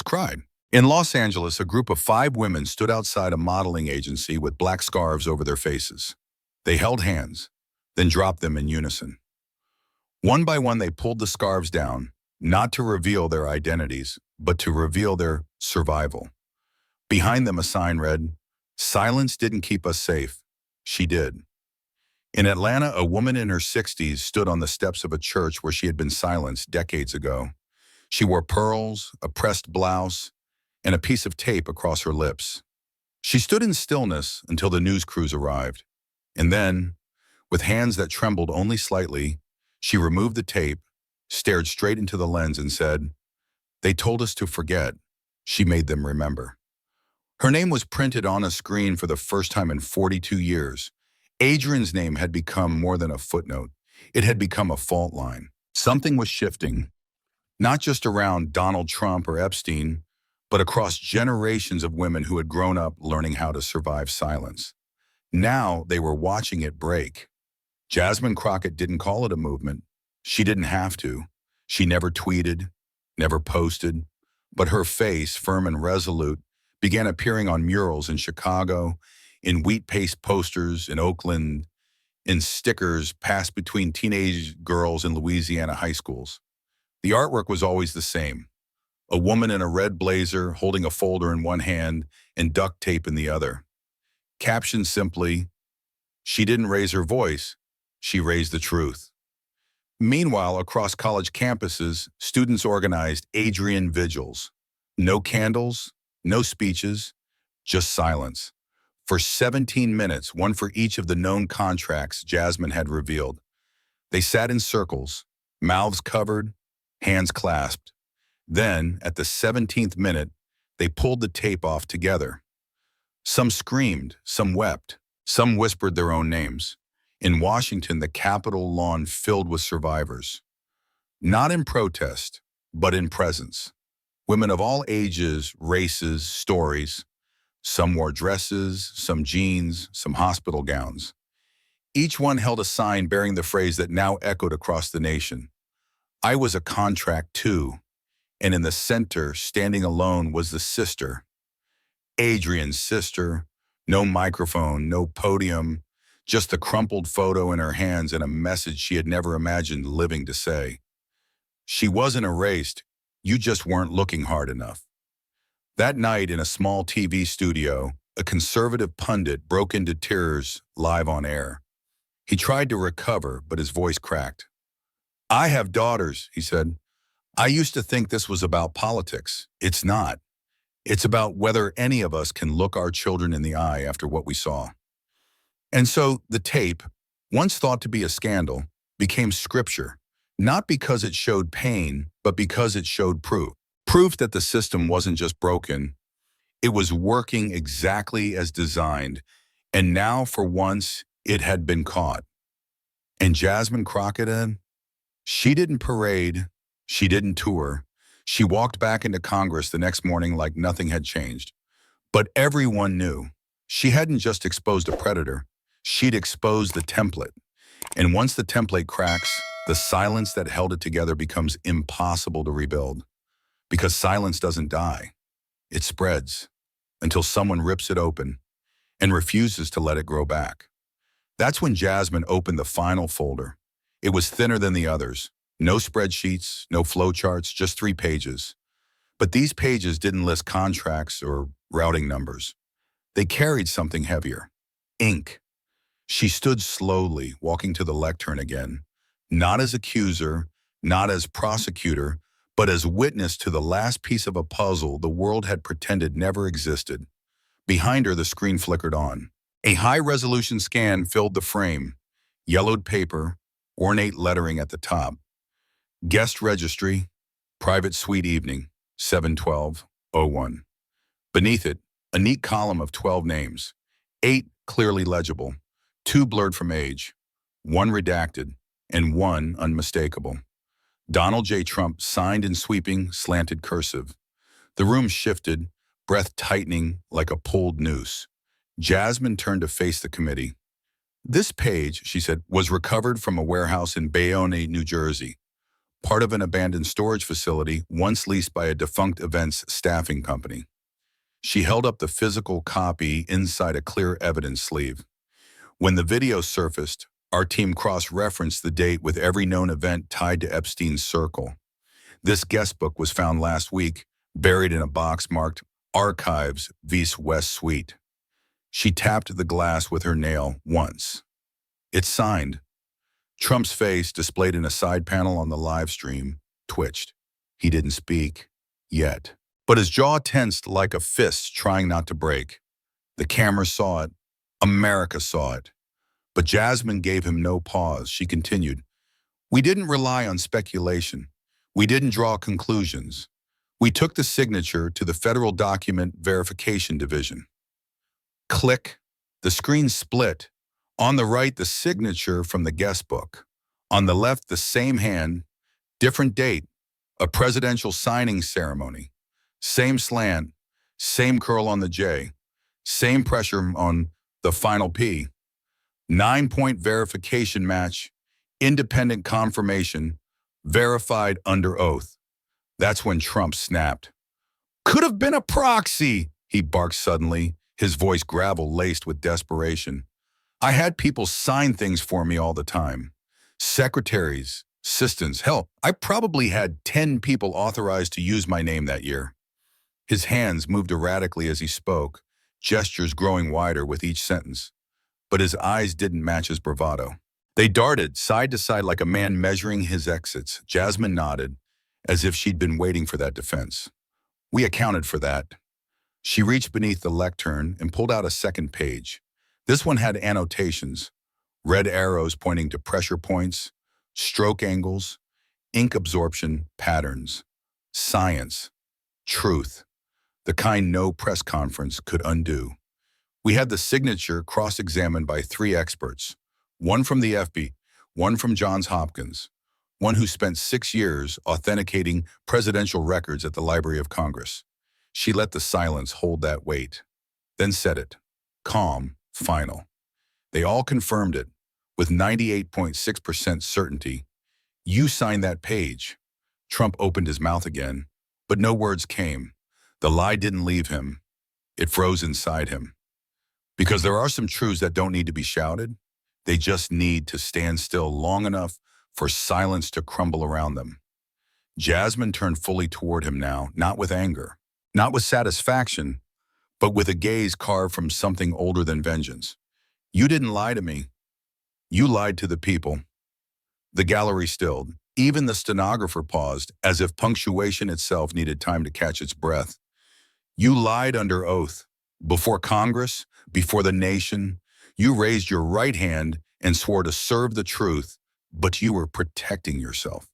cried. In Los Angeles, a group of 5 women stood outside a modeling agency with black scarves over their faces. They held hands, then dropped them in unison. One by one, they pulled the scarves down, not to reveal their identities, but to reveal their survival. Behind them, a sign read, "Silence didn't keep us safe. She did." In Atlanta, a woman in her 60s stood on the steps of a church where she had been silenced decades ago. She wore pearls, a pressed blouse, and a piece of tape across her lips. She stood in stillness until the news crews arrived. And then, with hands that trembled only slightly, she removed the tape, stared straight into the lens and said, "They told us to forget. She made them remember." Her name was printed on a screen for the first time in 42 years. Adrian's name had become more than a footnote. It had become a fault line. Something was shifting, not just around Donald Trump or Epstein, but across generations of women who had grown up learning how to survive silence. Now they were watching it break. Jasmine Crockett didn't call it a movement. She didn't have to. She never tweeted, never posted, but her face, firm and resolute, began appearing on murals in Chicago, in wheat paste posters in Oakland, in stickers passed between teenage girls in Louisiana high schools. The artwork was always the same. A woman in a red blazer holding a folder in one hand and duct tape in the other. Captioned simply, "She didn't raise her voice, she raised the truth." Meanwhile, across college campuses, students organized Adrian Vigils. No candles, no speeches, just silence. For 17 minutes, one for each of the known contracts Jasmine had revealed. They sat in circles, mouths covered, hands clasped. Then, at the 17th minute, they pulled the tape off together. Some screamed, some wept, some whispered their own names. In Washington, the Capitol lawn filled with survivors. Not in protest, but in presence. Women of all ages, races, stories. Some wore dresses, some jeans, some hospital gowns. Each one held a sign bearing the phrase that now echoed across the nation. "I was a contract too." and in the center, standing alone, was the sister, Adrian's sister. No microphone, no podium, just the crumpled photo in her hands and a message she had never imagined living to say. She wasn't erased, you just weren't looking hard enough. That night in a small TV studio, a conservative pundit broke into tears live on air. He tried to recover, but his voice cracked. "I have daughters," he said. "I used to think this was about politics. It's not. It's about whether any of us can look our children in the eye after what we saw." And so the tape, once thought to be a scandal, became scripture, not because it showed pain, but because it showed proof. Proof that the system wasn't just broken, it was working exactly as designed, and now for once it had been caught. And Jasmine Crockett, she didn't parade, she didn't tour. She walked back into Congress the next morning like nothing had changed. But everyone knew she hadn't just exposed a predator, she'd exposed the template. And once the template cracks, the silence that held it together becomes impossible to rebuild. Because silence doesn't die, it spreads until someone rips it open and refuses to let it grow back. That's when Jasmine opened the final folder. It was thinner than the others. No spreadsheets, no flowcharts, just 3 pages. But these pages didn't list contracts or routing numbers. They carried something heavier: ink. She stood slowly, walking to the lectern again, not as accuser, not as prosecutor, but as witness to the last piece of a puzzle the world had pretended never existed. Behind her, the screen flickered on. A high-resolution scan filled the frame, yellowed paper, ornate lettering at the top. Guest registry, private suite evening, 7/12/01. Beneath it, a neat column of 12 names, 8 clearly legible, 2 blurred from age, 1 redacted, and 1 unmistakable. Donald J. Trump signed in sweeping, slanted cursive. The room shifted, breath tightening like a pulled noose. Jasmine turned to face the committee. "This page," she said, "was recovered from a warehouse in Bayonne, New Jersey, part of an abandoned storage facility once leased by a defunct events staffing company." She held up the physical copy inside a clear evidence sleeve. "When the video surfaced, our team cross-referenced the date with every known event tied to Epstein's circle. This guest book was found last week, buried in a box marked Archives Vice West Suite." She tapped the glass with her nail once. "It's signed." Trump's face, displayed in a side panel on the live stream, twitched. He didn't speak, yet. But his jaw tensed like a fist trying not to break. The camera saw it. America saw it. But Jasmine gave him no pause. She continued, "We didn't rely on speculation. We didn't draw conclusions. We took the signature to the Federal Document Verification Division." Click. The screen split. On the right, the signature from the guest book. On the left, the same hand, different date, a presidential signing ceremony. Same slant, same curl on the J, same pressure on the final P. 9-point verification match, independent confirmation, verified under oath. That's when Trump snapped. "Could have been a proxy," he barked suddenly, his voice gravel-laced with desperation. "I had people sign things for me all the time. Secretaries, assistants, hell, I probably had 10 people authorized to use my name that year." His hands moved erratically as he spoke, gestures growing wider with each sentence. But his eyes didn't match his bravado. They darted side to side like a man measuring his exits. Jasmine nodded, as if she'd been waiting for that defense. "We accounted for that." She reached beneath the lectern and pulled out a second page. This one had annotations, red arrows pointing to pressure points, stroke angles, ink absorption patterns, science, truth, the kind no press conference could undo. We had the signature cross-examined by 3 experts, one from the FB, one from Johns Hopkins, one who spent 6 years authenticating presidential records at the Library of Congress. She let the silence hold that weight, then said it, calm, final. They all confirmed it, with 98.6% certainty. "You signed that page." Trump opened his mouth again. But no words came. The lie didn't leave him. It froze inside him. Because there are some truths that don't need to be shouted. They just need to stand still long enough for silence to crumble around them. Jasmine turned fully toward him now, not with anger, not with satisfaction, but with a gaze carved from something older than vengeance. You didn't lie to me. You lied to the people. The gallery stilled. Even the stenographer paused, as if punctuation itself needed time to catch its breath. You lied under oath. Before Congress, before the nation, you raised your right hand and swore to serve the truth, but you were protecting yourself.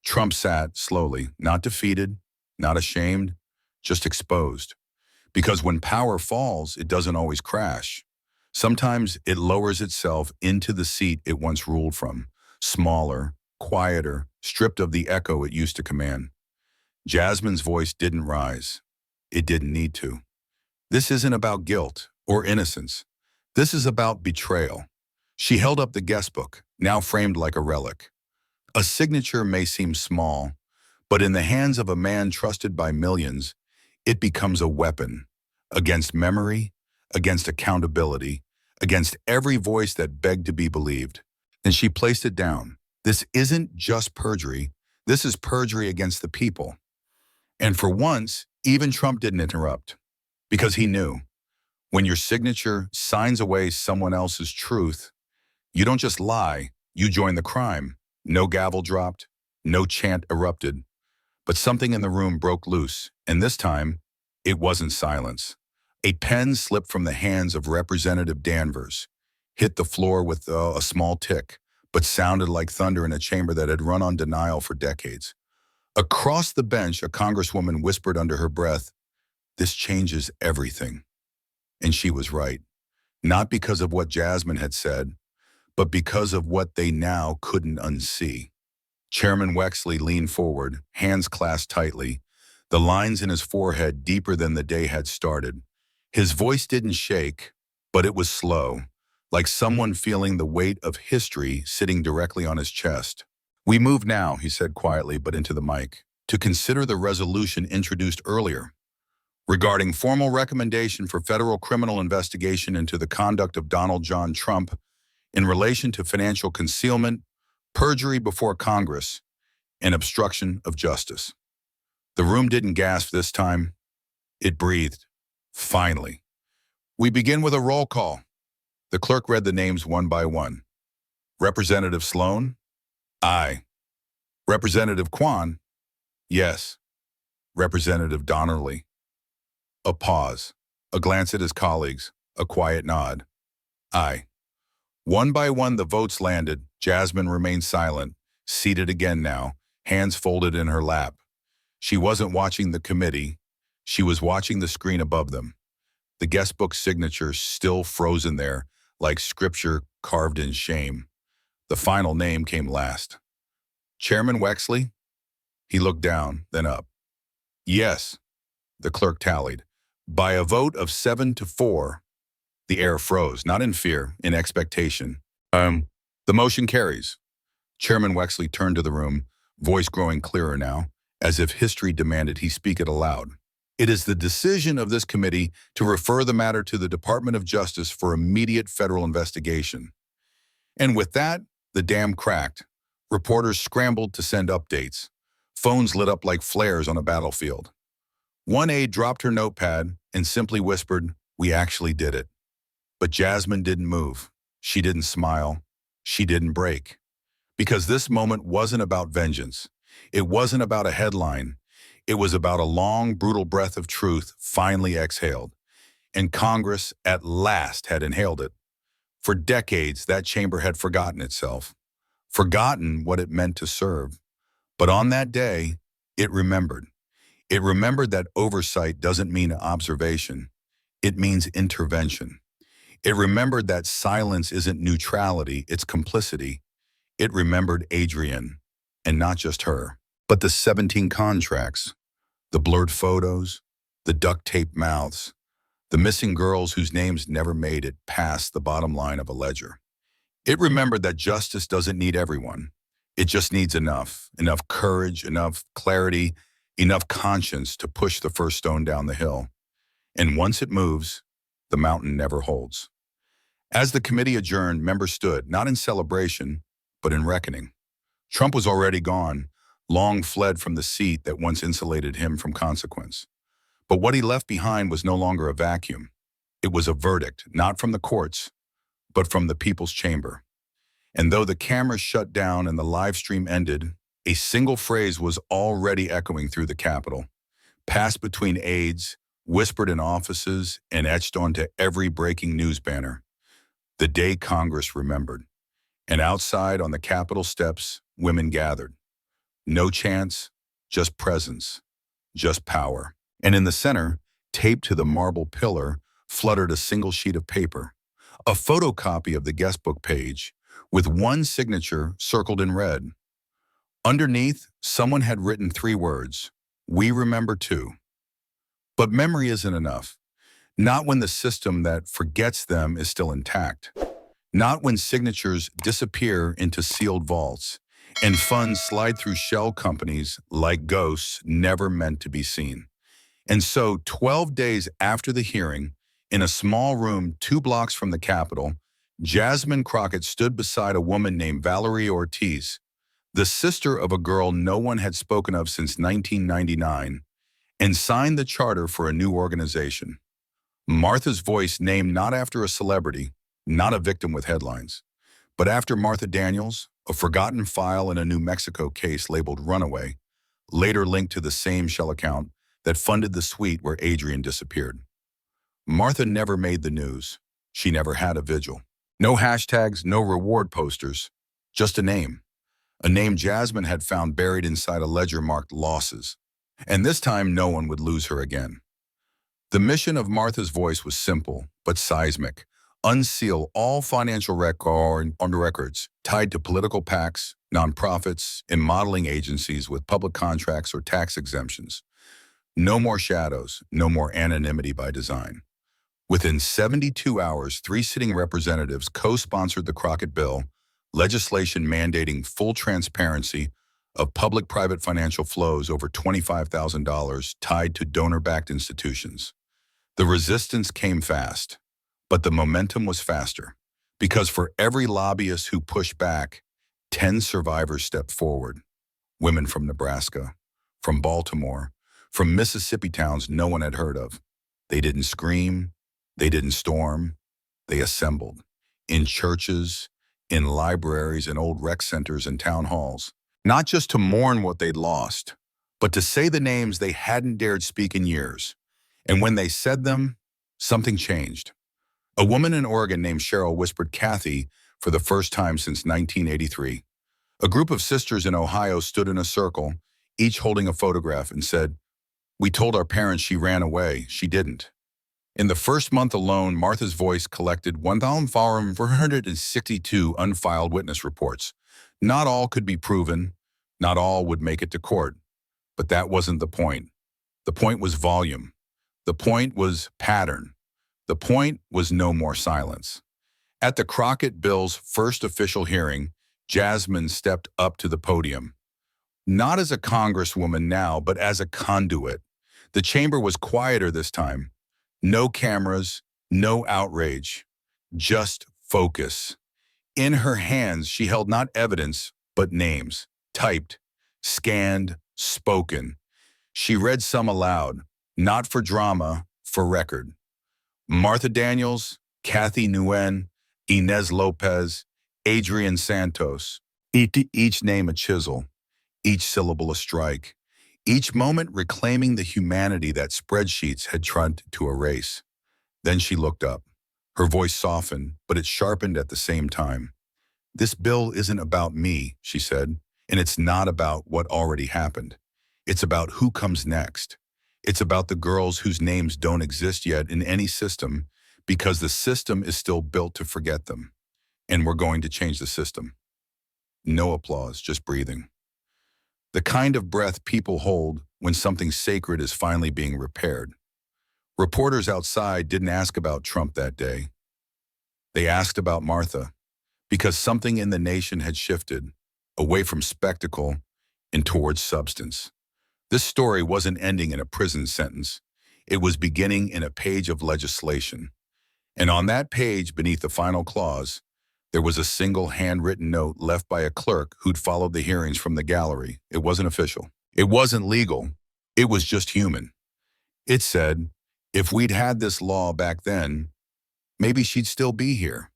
Trump sat slowly, not defeated, not ashamed, just exposed. Because when power falls, it doesn't always crash. Sometimes it lowers itself into the seat it once ruled from, smaller, quieter, stripped of the echo it used to command. Jasmine's voice didn't rise. It didn't need to. This isn't about guilt or innocence. This is about betrayal. She held up the guest book, now framed like a relic. A signature may seem small, but in the hands of a man trusted by millions, it becomes a weapon against memory, against accountability, against every voice that begged to be believed. And she placed it down. This isn't just perjury. This is perjury against the people. And for once, even Trump didn't interrupt, because he knew when your signature signs away someone else's truth, you don't just lie, you join the crime. No gavel dropped, no chant erupted, but something in the room broke loose, and this time, it wasn't silence. A pen slipped from the hands of Representative Danvers, hit the floor with a small tick, but sounded like thunder in a chamber that had run on denial for decades. Across the bench, a congresswoman whispered under her breath, "This changes everything." And she was right, not because of what Jasmine had said, but because of what they now couldn't unsee. Chairman Wexley leaned forward, hands clasped tightly, the lines in his forehead deeper than the day had started. His voice didn't shake, but it was slow, like someone feeling the weight of history sitting directly on his chest. "We move now," he said quietly but into the mic, "to consider the resolution introduced earlier, regarding formal recommendation for federal criminal investigation into the conduct of Donald John Trump in relation to financial concealment, perjury before Congress, and obstruction of justice." The room didn't gasp this time. It breathed. Finally. "We begin with a roll call." The clerk read the names one by one. Representative Sloan? Aye. Representative Kwan? Yes. Representative Donnerly? A pause. A glance at his colleagues. A quiet nod. Aye. One by one the votes landed. Jasmine remained silent, seated again now, hands folded in her lap. She wasn't watching the committee. She was watching the screen above them. The guest book signature still frozen there, like scripture carved in shame. The final name came last. Chairman Wexley? He looked down, then up. Yes, the clerk tallied. By a vote of 7-4, the air froze, not in fear, in expectation. The motion carries. Chairman Wexley turned to the room, voice growing clearer now, as if history demanded he speak it aloud. It is the decision of this committee to refer the matter to the Department of Justice for immediate federal investigation. And with that, the dam cracked. Reporters scrambled to send updates. Phones lit up like flares on a battlefield. One aide dropped her notepad and simply whispered, "We actually did it." But Jasmine didn't move. She didn't smile. She didn't break. Because this moment wasn't about vengeance. It wasn't about a headline. It was about a long, brutal breath of truth finally exhaled. And Congress, at last, had inhaled it. For decades, that chamber had forgotten itself, forgotten what it meant to serve. But on that day, it remembered. It remembered that oversight doesn't mean observation. It means intervention. It remembered that silence isn't neutrality, it's complicity. It remembered Adrienne, and not just her, but the 17 contracts, the blurred photos, the duct-taped mouths, the missing girls whose names never made it past the bottom line of a ledger. It remembered that justice doesn't need everyone. It just needs enough courage, enough clarity, enough conscience to push the first stone down the hill. And once it moves, the mountain never holds. As the committee adjourned, members stood, not in celebration, but in reckoning. Trump was already gone, long fled from the seat that once insulated him from consequence. But what he left behind was no longer a vacuum. It was a verdict, not from the courts, but from the people's chamber. And though the cameras shut down and the live stream ended, a single phrase was already echoing through the Capitol, passed between aides, whispered in offices, and etched onto every breaking news banner. The day Congress remembered. And outside on the Capitol steps, women gathered. No chance, just presence, just power. And in the center, taped to the marble pillar, fluttered a single sheet of paper, a photocopy of the guestbook page, with one signature circled in red. Underneath, someone had written 3 words, "We remember too." But memory isn't enough. Not when the system that forgets them is still intact. Not when signatures disappear into sealed vaults and funds slide through shell companies like ghosts never meant to be seen. And so 12 days after the hearing, in a small room 2 blocks from the Capitol, Jasmine Crockett stood beside a woman named Valerie Ortiz, the sister of a girl no one had spoken of since 1999, and signed the charter for a new organization. Martha's voice, named not after a celebrity, not a victim with headlines, but after Martha Daniels, a forgotten file in a New Mexico case labeled Runaway, later linked to the same shell account that funded the suite where Adrian disappeared. Martha never made the news. She never had a vigil. No hashtags, no reward posters, just a name. A name Jasmine had found buried inside a ledger marked losses. And this time, no one would lose her again. The mission of Martha's voice was simple, but seismic. Unseal all financial records tied to political PACs, nonprofits, and modeling agencies with public contracts or tax exemptions. No more shadows, no more anonymity by design. Within 72 hours, 3 sitting representatives co-sponsored the Crockett Bill, legislation mandating full transparency of public-private financial flows over $25,000 tied to donor-backed institutions. The resistance came fast, but the momentum was faster, because for every lobbyist who pushed back, 10 survivors stepped forward. Women from Nebraska, from Baltimore, from Mississippi towns no one had heard of. They didn't scream, they didn't storm, they assembled. In churches, in libraries, in old rec centers and town halls. Not just to mourn what they'd lost, but to say the names they hadn't dared speak in years. And when they said them, something changed. A woman in Oregon named Cheryl whispered Kathy for the first time since 1983. A group of sisters in Ohio stood in a circle, each holding a photograph, and said, "We told our parents she ran away. She didn't." In the first month alone, Martha's voice collected 1,462 unfiled witness reports. Not all could be proven, not all would make it to court. But that wasn't the point. The point was volume. The point was pattern. The point was no more silence. At the Crockett Bill's first official hearing, Jasmine stepped up to the podium. Not as a congresswoman now, but as a conduit. The chamber was quieter this time. No cameras, no outrage, just focus. In her hands, she held not evidence, but names, typed, scanned, spoken. She read some aloud, not for drama, for record. Martha Daniels, Kathy Nguyen, Inez Lopez, Adrian Santos, each name a chisel, each syllable a strike, each moment reclaiming the humanity that spreadsheets had tried to erase. Then she looked up. Her voice softened, but it sharpened at the same time. "This bill isn't about me," she said, "and it's not about what already happened. It's about who comes next. It's about the girls whose names don't exist yet in any system because the system is still built to forget them. And we're going to change the system." No applause, just breathing. The kind of breath people hold when something sacred is finally being repaired. Reporters outside didn't ask about Trump that day. They asked about Martha, because something in the nation had shifted, away from spectacle and towards substance. This story wasn't ending in a prison sentence. It was beginning in a page of legislation. And on that page, beneath the final clause, there was a single handwritten note left by a clerk who'd followed the hearings from the gallery. It wasn't official. It wasn't legal. It was just human. It said, if we'd had this law back then, maybe she'd still be here.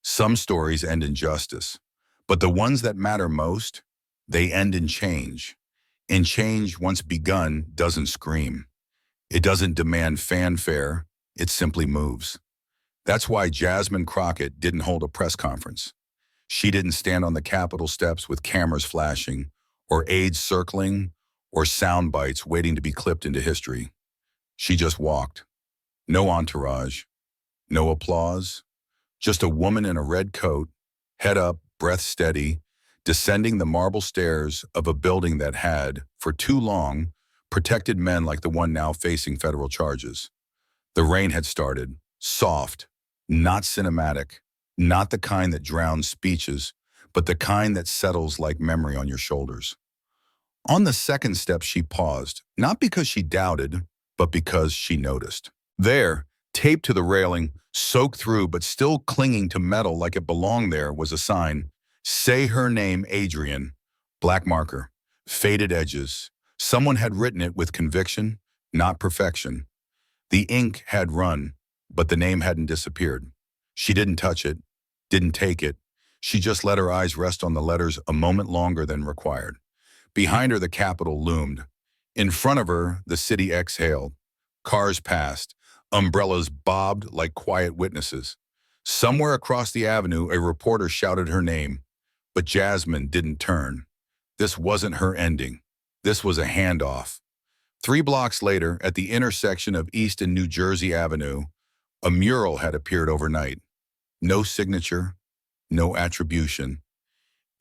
Some stories end in justice, but the ones that matter most, they end in change. And change, once begun, doesn't scream. It doesn't demand fanfare. It simply moves. That's why Jasmine Crockett didn't hold a press conference. She didn't stand on the Capitol steps with cameras flashing, or aides circling, or sound bites waiting to be clipped into history. She just walked. No entourage, no applause, just a woman in a red coat, head up, breath steady, descending the marble stairs of a building that had, for too long, protected men like the one now facing federal charges. The rain had started, soft, not cinematic, not the kind that drowns speeches, but the kind that settles like memory on your shoulders. On the second step, she paused, not because she doubted, but because she noticed. There, taped to the railing, soaked through but still clinging to metal like it belonged there, was a sign, "Say her name, Adrian." Black marker, faded edges. Someone had written it with conviction, not perfection. The ink had run, but the name hadn't disappeared. She didn't touch it, didn't take it. She just let her eyes rest on the letters a moment longer than required. Behind her, the Capitol loomed. In front of her, the city exhaled. Cars passed. Umbrellas bobbed like quiet witnesses. Somewhere across the avenue, a reporter shouted her name. But Jasmine didn't turn. This wasn't her ending. This was a handoff. 3 blocks later, at the intersection of East and New Jersey Avenue, a mural had appeared overnight. No signature, no attribution.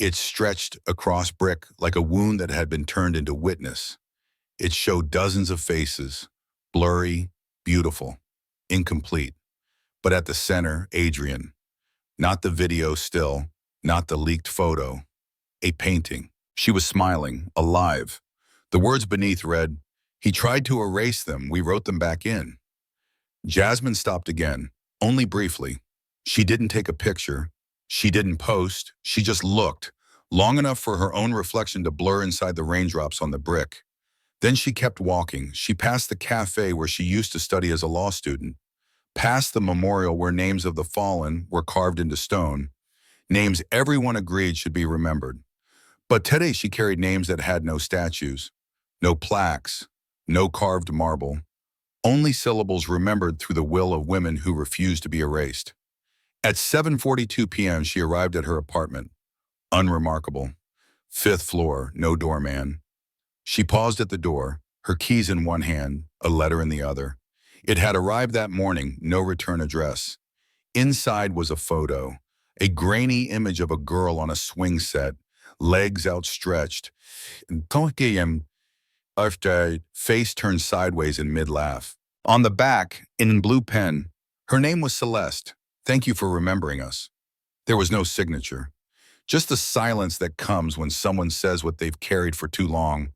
It stretched across brick like a wound that had been turned into witness. It showed dozens of faces, blurry, beautiful, incomplete. But at the center, Adrian. Not the video still, not the leaked photo. A painting. She was smiling, alive. The words beneath read, "He tried to erase them, we wrote them back in." Jasmine stopped again, only briefly. She didn't take a picture. She didn't post. She just looked, long enough for her own reflection to blur inside the raindrops on the brick. Then she kept walking. She passed the cafe where she used to study as a law student, past the memorial where names of the fallen were carved into stone, names everyone agreed should be remembered. But today she carried names that had no statues, no plaques, no carved marble, only syllables remembered through the will of women who refused to be erased. At 7:42 p.m., she arrived at her apartment. Unremarkable. 5th floor, no doorman. She paused at the door, her keys in one hand, a letter in the other. It had arrived that morning, no return address. Inside was a photo, a grainy image of a girl on a swing set, legs outstretched, face turned sideways in mid-laugh. On the back, in blue pen, her name was Celeste. "Thank you for remembering us." There was no signature, just the silence that comes when someone says what they've carried for too long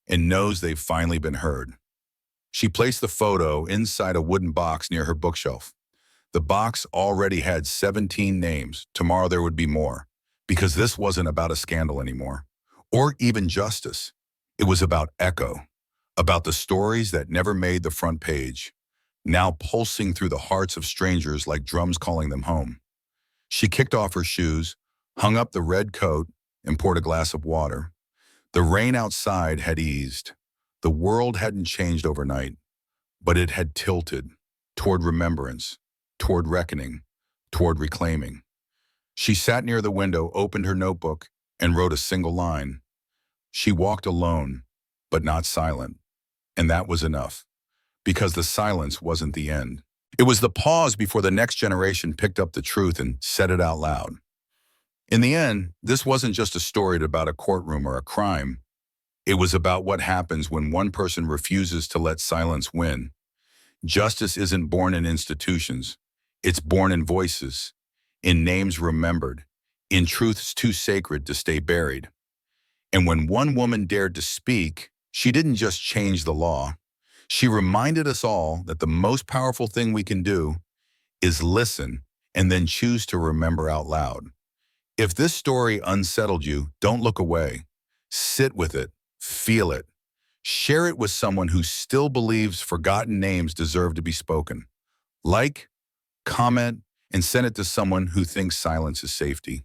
and knows they've finally been heard. She placed the photo inside a wooden box near her bookshelf. The box already had 17 names. Tomorrow there would be more, because this wasn't about a scandal anymore, or even justice. It was about echo, about the stories that never made the front page, now pulsing through the hearts of strangers like drums calling them home. She kicked off her shoes, hung up the red coat, and poured a glass of water. The rain outside had eased. The world hadn't changed overnight, but it had tilted toward remembrance, toward reckoning, toward reclaiming. She sat near the window, opened her notebook, and wrote a single line. She walked alone, but not silent. And that was enough, because the silence wasn't the end. It was the pause before the next generation picked up the truth and said it out loud. In the end, this wasn't just a story about a courtroom or a crime. It was about what happens when one person refuses to let silence win. Justice isn't born in institutions. It's born in voices, in names remembered, in truths too sacred to stay buried. And when one woman dared to speak, She didn't just change the law. She reminded us all that the most powerful thing we can do is listen and then choose to remember out loud. If this story unsettled you, don't look away. Sit with it, feel it. Share it with someone who still believes forgotten names deserve to be spoken. Like, comment, and send it to someone who thinks silence is safety.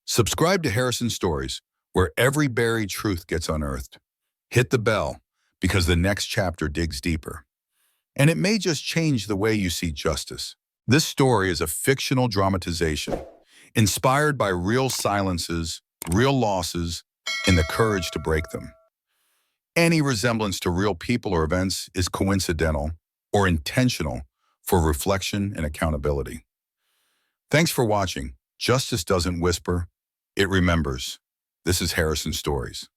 Subscribe to Harrison Stories, where every buried truth gets unearthed. Hit the bell, because the next chapter digs deeper. And it may just change the way you see justice. This story is a fictional dramatization, inspired by real silences, real losses, and the courage to break them. Any resemblance to real people or events is coincidental or intentional for reflection and accountability. Thanks for watching. Justice doesn't whisper, it remembers. This is Harrison Stories.